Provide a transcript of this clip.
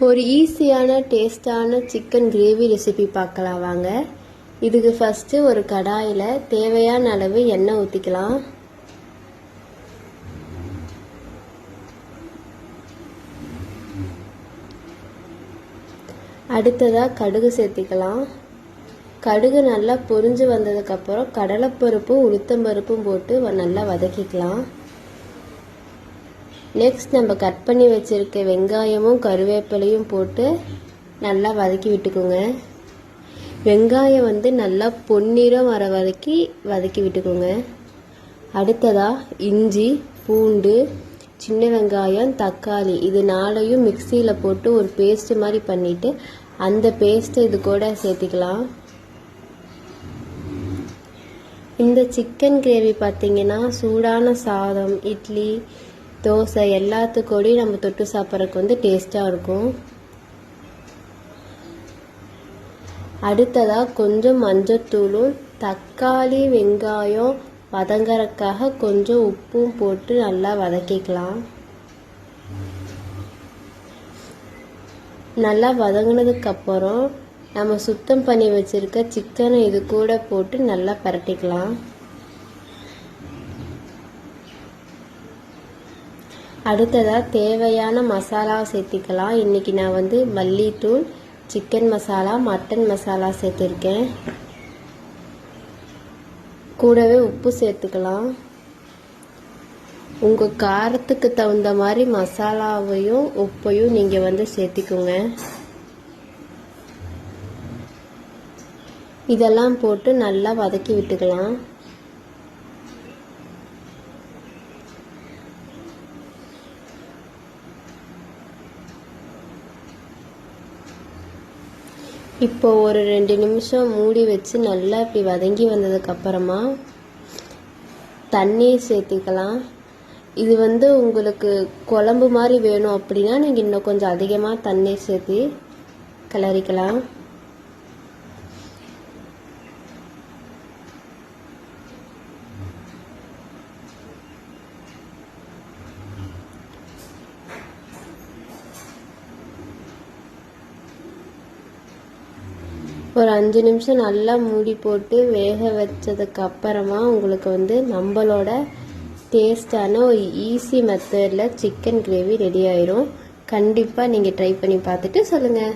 ஒரு ஈஸியான டேஸ்டான சிக்கன் கிரேவி ரெசிபி பார்க்கலாம் வாங்க. இதுக்கு ஃபஸ்ட்டு ஒரு கடாயில் தேவையான அளவு எண்ணெய் ஊற்றிக்கலாம். அடுத்ததாக கடுகு சேர்த்திக்கலாம். கடுகு நல்லா பொரிஞ்சு வந்ததுக்கப்புறம் கடலைப்பருப்பும் உளுத்தம்பருப்பும் போட்டு நல்லா வதக்கிக்கலாம். நெக்ஸ்ட் நம்ம கட் பண்ணி வச்சுருக்க வெங்காயமும் கருவேப்பிலையும் போட்டு நல்லா வதக்கி விட்டுக்கோங்க. வெங்காயம் நல்லா பொன்னிறம் வர வரைக்கும் வதக்கி விட்டுக்கோங்க. அடுத்ததாக இஞ்சி, பூண்டு, சின்ன வெங்காயம், தக்காளி இது நாளையும் மிக்சியில் போட்டு ஒரு பேஸ்ட் மாதிரி பண்ணிவிட்டு அந்த பேஸ்ட்டை இது கூட சேர்த்திக்கலாம். இந்த சிக்கன் கிரேவி பார்த்திங்கன்னா சூடான சாதம், இட்லி, தோசை எல்லாத்துக்கூடையும் நம்ம தொட்டு சாப்பிட்றதுக்கு டேஸ்ட்டாக இருக்கும். அடுத்ததாக கொஞ்சம் மஞ்சத்தூளும் தக்காளி வெங்காயம் வதங்கறதுக்காக கொஞ்சம் உப்பும் போட்டு நல்லா வதக்கிக்கலாம். நல்லா வதங்கினதுக்கப்புறம் நம்ம சுத்தம் பண்ணி வச்சுருக்க சிக்கனை இது கூட போட்டு நல்லா பரட்டிக்கலாம். அடுத்ததாக தேவையான மசாலா சேர்த்திக்கலாம். இன்றைக்கி நான் மல்லித்தூள், சிக்கன் மசாலா, மட்டன் மசாலா சேர்த்துருக்கேன். கூடவே உப்பு சேர்த்துக்கலாம். உங்கள் காரத்துக்கு தகுந்த மாதிரி மசாலாவையும் உப்பையும் நீங்கள் சேர்த்திக்கோங்க. இதெல்லாம் போட்டு நல்லா வதக்கி விட்டுக்கலாம். இப்போ ஒரு 2 நிமிஷம் மூடி வச்சு நல்லா இப்படி வதங்கி வந்ததுக்கப்புறமா தண்ணீர் சேர்த்திக்கலாம். இது உங்களுக்கு குழம்பு மாதிரி வேணும் அப்படின்னா நீங்கள் இன்னும் கொஞ்சம் அதிகமாக தண்ணீர் சேர்த்து கிளறிக்கலாம். ஒரு 5 நிமிஷம் நல்லா மூடி போட்டு வேக வச்சதுக்கு அப்புறமா உங்களுக்கு நம்மளோட டேஸ்டான ஒரு ஈஸி மெத்தடில் சிக்கன் கிரேவி ரெடி ஆயிரும். கண்டிப்பாக நீங்கள் ட்ரை பண்ணி பார்த்துட்டு சொல்லுங்கள்.